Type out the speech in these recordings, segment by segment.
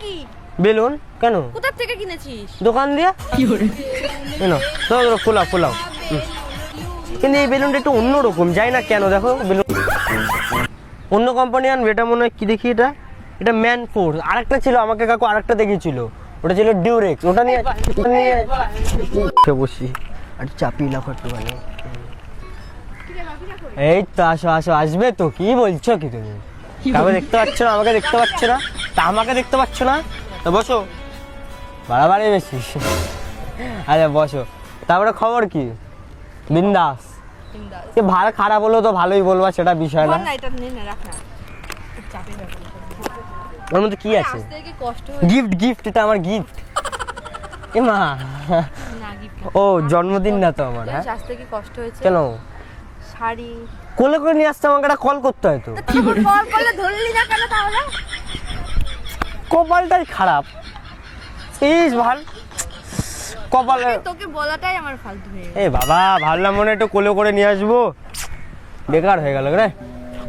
কি বেলুন কেন? কোথা থেকে কিনেছিস? দোকান দিয়া। কি করে কেন? ধরো ফোলাও ফোলাও। কিন্তু এই বেলুনটা একটু অন্যরকম, যাই না কেন, দেখো বেলুন অন্য কোম্পানি আনবে। এটা মনে হয় কি দেখি, এটা এটা ম্যান ফোর্স। আরেকটা ছিল আমাকে কাকু আরেকটা দেখিয়েছিল, ওটা ছিল ডিউরেক্স। ওটা নিয়ে বসি আর চাপি লাফ একটুখানি। এই তো আসো আসো, আসবে তো। কি বলছো কি তুমি? কাউকে দেখতে পাচ্ছ না, আমাকে দেখতে পাচ্ছ না, তা আমাকে দেখতে পাচ্ছ না তো বসো, বাড়াবাড়ি বেশি। আরে বসো। তারপরে খবর কি? বিন্দাস। ভালো খারাপ হলো তো ভালোই বলবা, সেটা বিষয় না। ওর মধ্যে কি আছে? গিফট গিফট, এটা আমার গিফট। এ মা, ও জন্মদিন না তো আমার। হ্যাঁ কষ্ট হয়েছে কেন? শাড়ি কোলে করে নিয়ে আসতে আমাকে একটা কল করতে হয় তো। কল করলে ধরলি না কেন তাহলে? কপালটাই খারাপ। ইস ভাল কপালে তোকে বলাটাই আমার ফালতু হয়ে গেল। এই বাবা, ভাবলাম মনে একটু কোলে করে নিয়ে আসবো, বেকার হয়ে গেল রে।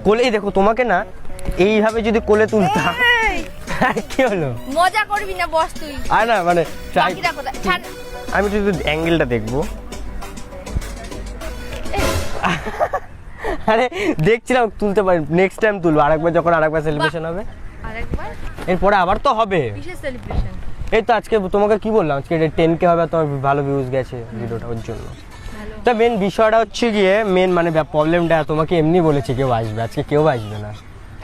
কোলেই দেখো তোমাকে না, এইভাবে যদি কোলে তুলতাম। কি হলো? মজা করবি না, বস তুই। আর না মানে ছাড়। আমি শুধু অ্যাঙ্গেলটা দেখবো। আরে দেখছিলাম তুলতে পারি, নেক্সট টাইম তুলবো। আরেকবার যখন আরেকবার সেলিব্রেশন হবে, আরেকবার এরপরে আবার তো হবে। কিসের সেলিব্রেশন? এই তো আজকে তোমাকে কি বললাম, আজকে 10K হবে, তোমার ভালো ভিউজ গেছে ভিডিওটা, ওর জন্য। তা মেন বিষয়টা হচ্ছে গিয়ে, মেন মানে প্রবলেমটা, তোমাকে এমনি বলেছি কেউ আসবে, আজকে কেউ আসবে না,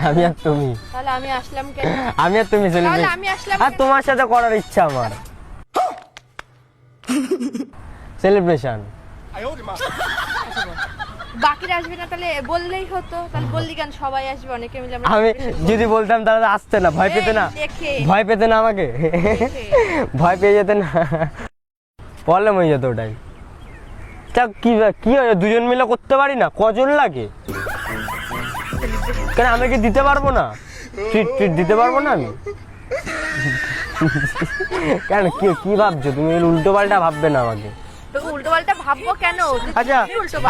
আমি আর তুমি। তাহলে আমি আসলাম কেন? আমি আর তুমি সেলিব্রেশন, আমি আসলাম আর তোমার সাথে করার ইচ্ছা আমার সেলিব্রেশন। বাকিরা আসবে না তাহলে বললেই হতো। তাহলে বললি কেন সবাই আসবে, অনেকে মিলে আমরা। আমি যদি বলতাম তাহলে আসতে না, ভয় পেতে না, ভয় পেতে না আমাকে, ভয় পেয়ে যেতে না, প্রবলেম হয়ে যেত ওটাই। তা কি হয়, দুজন মিলে করতে পারি না? কজন লাগে? কেন আমি কি দিতে পারবো না? ট্রিট দিতে পারবো না আমি? কেন কি ভাবছো তুমি? উল্টো পাল্টা ভাববে না আমাকে। উল্টো পাল্টা ভাববো কেন? আচ্ছা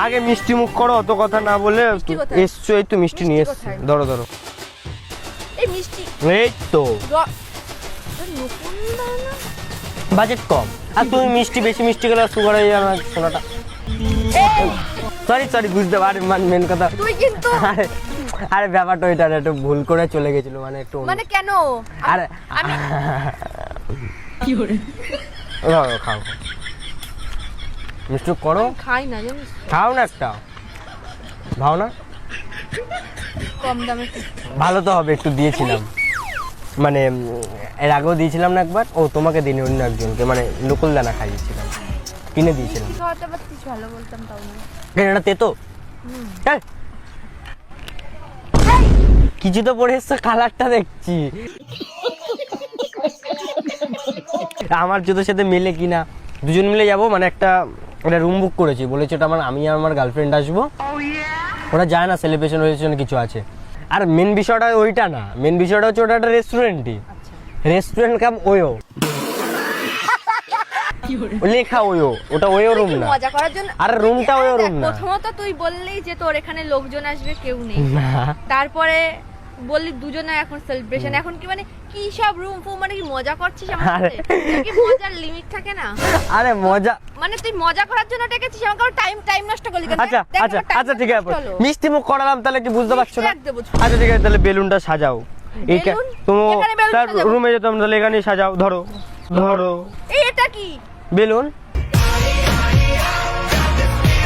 আগে মিষ্টি মুখ করো, অত কথা না বলে। এসছো, এই তো মিষ্টি নিয়ে এসছি, ধরো ধরো। এই মিষ্টি, এই তো বাজেট কম, আর তুমি মিষ্টি বেশি মিষ্টি গেলে সুগার হয়ে যাবে সোনাটা। সরি বুঝতে পারি, মেন কথা তুই কিন্তু। আরে ব্যাপারটা ওইটা একটু ভুল করে চলে গেছিল, মানে একটু মানে কেন? আরে কি করে খাও মিষ্টি করো। খাই না জানিস, খাও না একটা, ভাও না, কম দামে ভালো তো হবে। একটু দিয়েছিলাম, মানে এর আগেও দিয়েছিলাম না একবার। ও তোমাকে দিনে, অন্য একজনকে, মানে নকুল দানা খাইয়েছিলাম, কিনে দিয়েছিলাম। খাওয়াতে পারতিস, ভালো বলতাম তাও না। এটা তেতো। কিছু তো পরে এসছে, কালারটা দেখছি আমার জুতোর সাথে মেলে কিনা। দুজন মিলে যাবো, মানে একটা রুম বুক করেছি, বলেছে ওটা আমি আর আমার গার্লফ্রেন্ড আসবো। ওরা যায় না সেলিব্রেশন কিছু আছে। আর মেন বিষয়টা ওইটা না, মেন বিষয়টা হচ্ছে ওটা একটা রেস্টুরেন্টই, রেস্টুরেন্ট কাম ওয়ো, লেখা ওয়ো, ওটা ওয়ো রুম না। মজা করার জন্য। আর রুমটা ওয়ো রুম না। প্রথমত তুই বললি যে তোর এখানে লোকজন আসবে, কেউ নেই। তারপরে বললি দুজনে এখন সেলিব্রেশন, এখন কি মানে কি সব রুম ফু, মানে কি মজা করছিস আমার সাথে? কি মজার লিমিট থাকে না? আরে মজা মানে তুই মজা করার জন্য ডেকেছিস আমাকে, টাইম নষ্ট করলি কেন? আচ্ছা ঠিক আছে, মিষ্টি মুখ করালাম তাহলে কি বুঝতে পারছো না? আচ্ছা ঠিক আছে, তাহলে বেলুনটা সাজাও। তোমার রুমে যেতাম, তাহলে এখানে সাজাও। ধরো এটা কি বেলুন?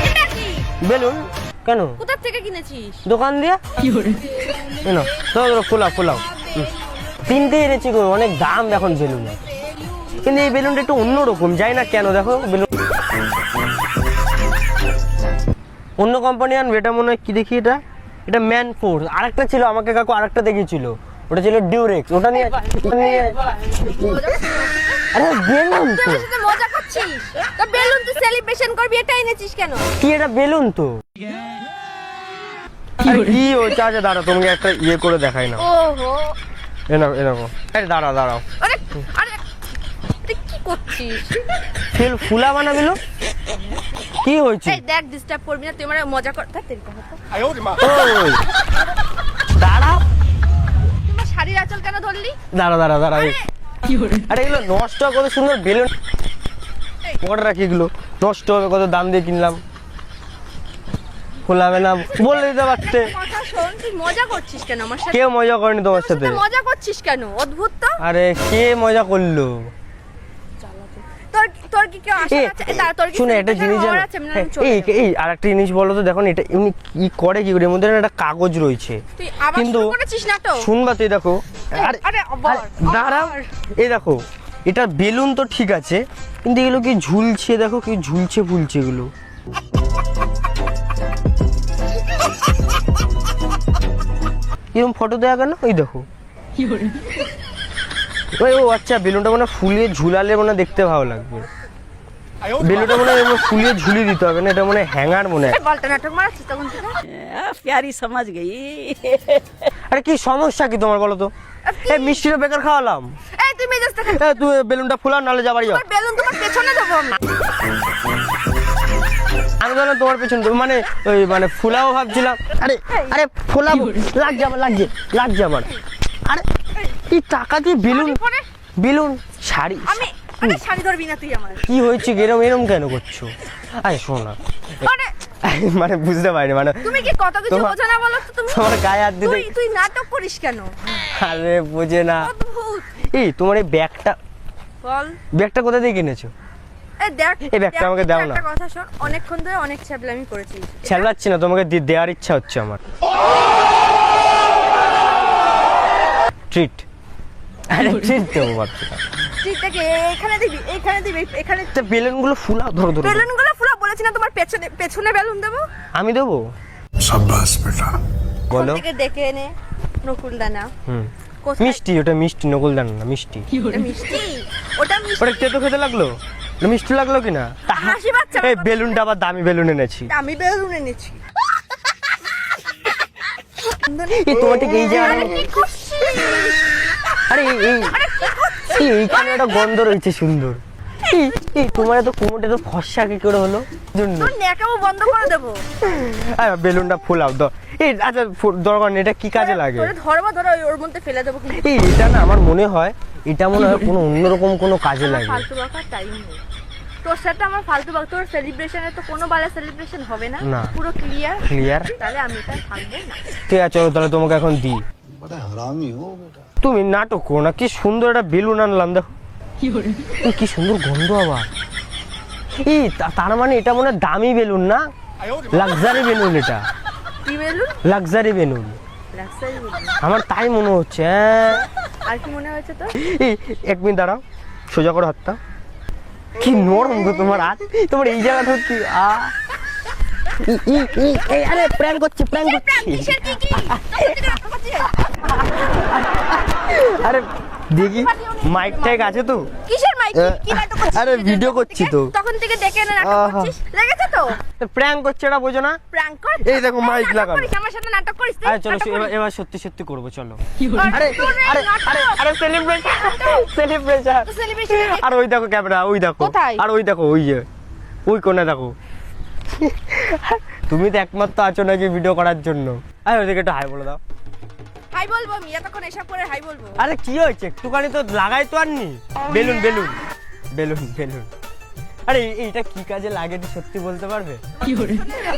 এটা কি বেলুন কেন? কোথা থেকে কিনেছিস? দোকান দিয়া। কি করে কেন? ধরো ফোলাও। 3টে এনেছি গো, অনেক দাম এখন বেলুনের। কিন্তু এই বেলুনটা একটু অন্যরকম, যাই না কেন, দেখো বেলুন অন্য কোম্পানি আনবে। এটা মনে হয় কি দেখি, এটা ম্যান ফোর্স। আরেকটা ছিল আমাকে কাকু আরেকটা দেখিয়েছিল, ওটা ছিল ডিউরেক্স। ওটা নিয়ে আরে বেলুন তো, মজা করছিস তো? বেলুন তুই সেলিব্রেশন করবি, এটা এনেছিস কেন? কি এটা বেলুন তো? কি হচ্ছে? আচ্ছা দাঁড়া, তোমাকে একটা ইয়ে করে দেখাই না। ওহো, এরকম। আরে দাঁড়াও। আরে তুই কি করছিস? ফুলা বানাবিল, কি হয়েছে? এই দেখ, ডিস্টার্ব করবি না, তুই আমার মজা কর। দাঁড়া, তোমার শাড়ির আঁচল কেন ধরলি? দাঁড়া আরে এগুলো নষ্ট হবে, কত সুন্দর বেলুন পকেটে রাখি, এগুলো নষ্ট হবে, কত দাম দিয়ে কিনলাম, খোলাবে না বলে দিতে পারতে। কথা শোন, তুই মজা করছিস কেন আমার সাথে? কেউ মজা করেনি তোমার সাথে। তুই মজা করছিস কেন? অদ্ভুত তো। আরে কে মজা করলো? তোর তোর কি কেউ আশা আছে? তোর কি শুনে একটা জিনিস জানো, এই আরেকটা জিনিস বলো তো, দেখো এটা এমনি কি করে, কি করে, এর মধ্যে না একটা কাগজ রয়েছে, তুই আবার কিন্তু শুরু করেছিস না তো? শুনবা তুই, দেখো আরে আরে আবার দাঁড়াও, এই দেখো এটা বেলুন তো ঠিক আছে, কিন্তু এগুলো কি ঝুলছে, দেখো কি ঝুলছে ফুলছে এগুলো। এরকম ফটো দেওয়া কেন? ওই দেখো, ওই ও আচ্ছা, বেলুনটা মানে ফুলিয়ে ঝুলালে মানে দেখতে ভালো লাগবে। বেলুনটা মনে হয় ফুলিয়ে ঝুলিয়ে দিতে হবে না, এটা মনে হয় হ্যাঙ্গার মনে হয়। বলটা নাটক মারাচ্ছিস তখন থেকে? प्यारी समझ गई। আরে কি সমস্যা কি তোমার বলো তো? এই মিষ্টিটা বেকার খাওয়ালাম। এই তুই মেজাজটা তুমি বেলুনটা ফুলাও, নাহলে যাবারই যাও। তোর বেলুন তোমার পেছনে দেবো আমি। আমি জানো তোমার পেছন মানে ওই মানে ফুলাও ভাবছিলাম। আরে আরে ফুলাবো, লাগছে আমার, লাগছে আমার। আরে কি টাকা দিয়ে বেলুন, পরে বেলুন শাড়ি, আমি আরে শাড়ি ধরবি না তুই আমার। কি হয়েছে, এরম কেন করছো? আরে শোনো না, আরে মানে বুঝতে পারিনি, মানে তুমি কি কত কিছু তোমার- বোঝো না বলো তো তুমি? তোমার গায়ে হাত দিতে। তুই নাটক করিস কেন? আরে বোঝে না। অদ্ভুত। এই তোমার এই ব্যাগটা, বল। ব্যাগটা কোথা থেকে কিনেছো? এই দেখ, এই ব্যাগটা আমাকে দাও না। একটা কথা শোন, অনেকক্ষণ ধরে অনেক ছ্যাবলামি করেছিস। চালাচ্ছি না, তোমাকে দেওয়ার ইচ্ছা হচ্ছে আমার। ট্রিট, আরে ট্রিট দেবো ভাবছি। ঠিকটাকে এখানে দিবি, এখানে বেলুনগুলো ফুলাও, ধরো ধরো। বেলুনগুলো ফুলা বলেছি না তোমার পেছনে বেলুন দেবো। আমি দেবো? शाबाश बेटा। বলো। থেকে ডেকে এনে নকুল দানা। হুম, কোথায়? মিষ্টি, ওটা মিষ্টি, নকুল দানা না, মিষ্টি। ওটা মিষ্টি, ওটা মিষ্টি। ওটা তেতো খেতে লাগলো? ওটা মিষ্টি লাগলো কিনা? হাসি পাচ্ছে আমার এই বেলুনটা আবার দামি বেলুন এনেছি। আমি বেলুন এনেছি। এই তোমার ঠিক এই জায়গাটা, আরে কি করছিস? আরে এইখানে একটা গন্ধ রয়েছে সুন্দর। এই তোমার এত কোমরটা তো ফর্সা কি করে হলো? জন্য তোর ন্যাকামো বন্ধ করে দেবো। বেলুনটা ফুলাও দাও। এই আচ্ছা দরকার নেই, এটা কি কাজে লাগে? তোরে ধরবো, ধরো ওর মধ্যে ফেলে দেবো কিন্তু। এই এটা না আমার মনে হয়, এটা মনে হয় কোনো অন্যরকম কোনো কাজে আমার লাগে। ফালতু বাঁকার টাইম নেই। তোর সাথে আমার ফালতু বাঁকা, তোর সেলিব্রেশনে তো কোনো বালা সেলিব্রেশন হবে না, না। পুরো ক্লিয়ার। ক্লিয়ার? তাহলে আমি তাই থাকবো না। ঠিক আছে চলো তাহলে, তোমাকে এখন দিই। बड़ा हरामी हो बेटा। তুমি নাটক করো না, কি সুন্দর একটা বেলুন আনলাম, দেখো এই কি সুন্দর গন্ধ আবার। এই তার মানে এটা মনে হয় দামি বেলুন না, লাক্সারি বেলুন এটা, কি balloon? Luxury balloon luxury balloon. আমার তাই মনে হচ্ছে। হ্যাঁ, আর কি মনে হয়েছে তোর? এই এক মিনিট দাঁড়াও, সোজা করে হাতটা। কি নরম গো তোমার হাত, তোমার এই জায়গাটা হচ্ছে আরে প্র্যাঙ্ক করছি। কিসের কি কি? আরে দেখি মাইক টাইক আছে তো? কিসের মাইক? কি নাটক করছিস? আরে ভিডিও করছি তো। তখন থেকে ডেকে এনে নাটক আহা। করছিস, লেগেছে তো? প্র্যাঙ্ক করছে, এটা বোঝো না? প্র্যাঙ্ক কর। এই দেখো মাইক নাটক লাগানো। করিস, আমার সাথে নাটক করিস তুই? আরে চলো নাটক করিস। এবার সত্যি সত্যি করবো, চলো। আরে আরে তোর এই আরে নাটক। আরে আরে সেলিব্রেশন। তো celebration আর ওই দেখো ক্যামেরা, ওই দেখো। কোথায়? আর ওই দেখো, ওই যে ওই কোণে দেখো। তুমি তো একমাত্র আছো নাকি ভিডিও করার জন্য। আরে ওইদিকে একটু হাই বলে দাও। হাই বলবো আমি, এতক্ষণ এসব করে হাই বলবো। আরে কি হয়েছে, একটুখানি তো লাগাই তো আননি। Balloon balloon balloon balloon. আরে এইটা কি কাজে লাগে একটু সত্যি বলতে পারবে?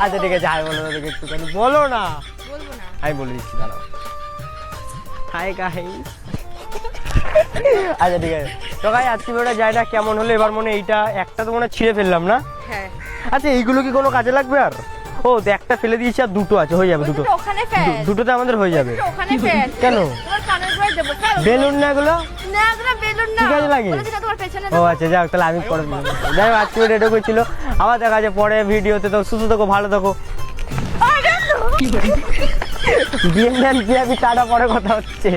আচ্ছা ঠিক আছে, হাই বলো ওদেরকে, একটুখানি বলো না। বলবো না। হাই বলে দিচ্ছি, দাঁড়াও। Hi guys. আচ্ছা ঠিক আছে তো গাই, আজকে ভিডিওটা যায় না কেমন হলো, এবার মনে হয় এইটা একটা তো মনে হয় ছিঁড়ে ফেললাম না। হ্যাঁ। আচ্ছা এইগুলো কি কোনো কাজে লাগবে আর? ও তো একটা ফেলে দিয়েছি, আর দুটো আছে, হয়ে যাবে দুটো। ওটা ওখানে ফেল। দুটোতে আমাদের হয়ে যাবে। ওটা ওখানে ফেল। কেন? তোমার কানের গোড়ায় দেবো, ফেল। বেলুন না এগুলো? না, এগুলো বেলুন না। কি কাজে লাগে? বলেছি না তোমার পেছনে ও দেবো। আচ্ছা যাক, তাহলে আমি পরে দিলাম। যাই হোক, আজকে ভিডিও এটুকুই ছিল। আবার দেখা যায় পরে ভিডিওতে। তো সুস্থ থাকো, ভালো থাকো। বিয়ে টাটা, পরে কথা হচ্ছে।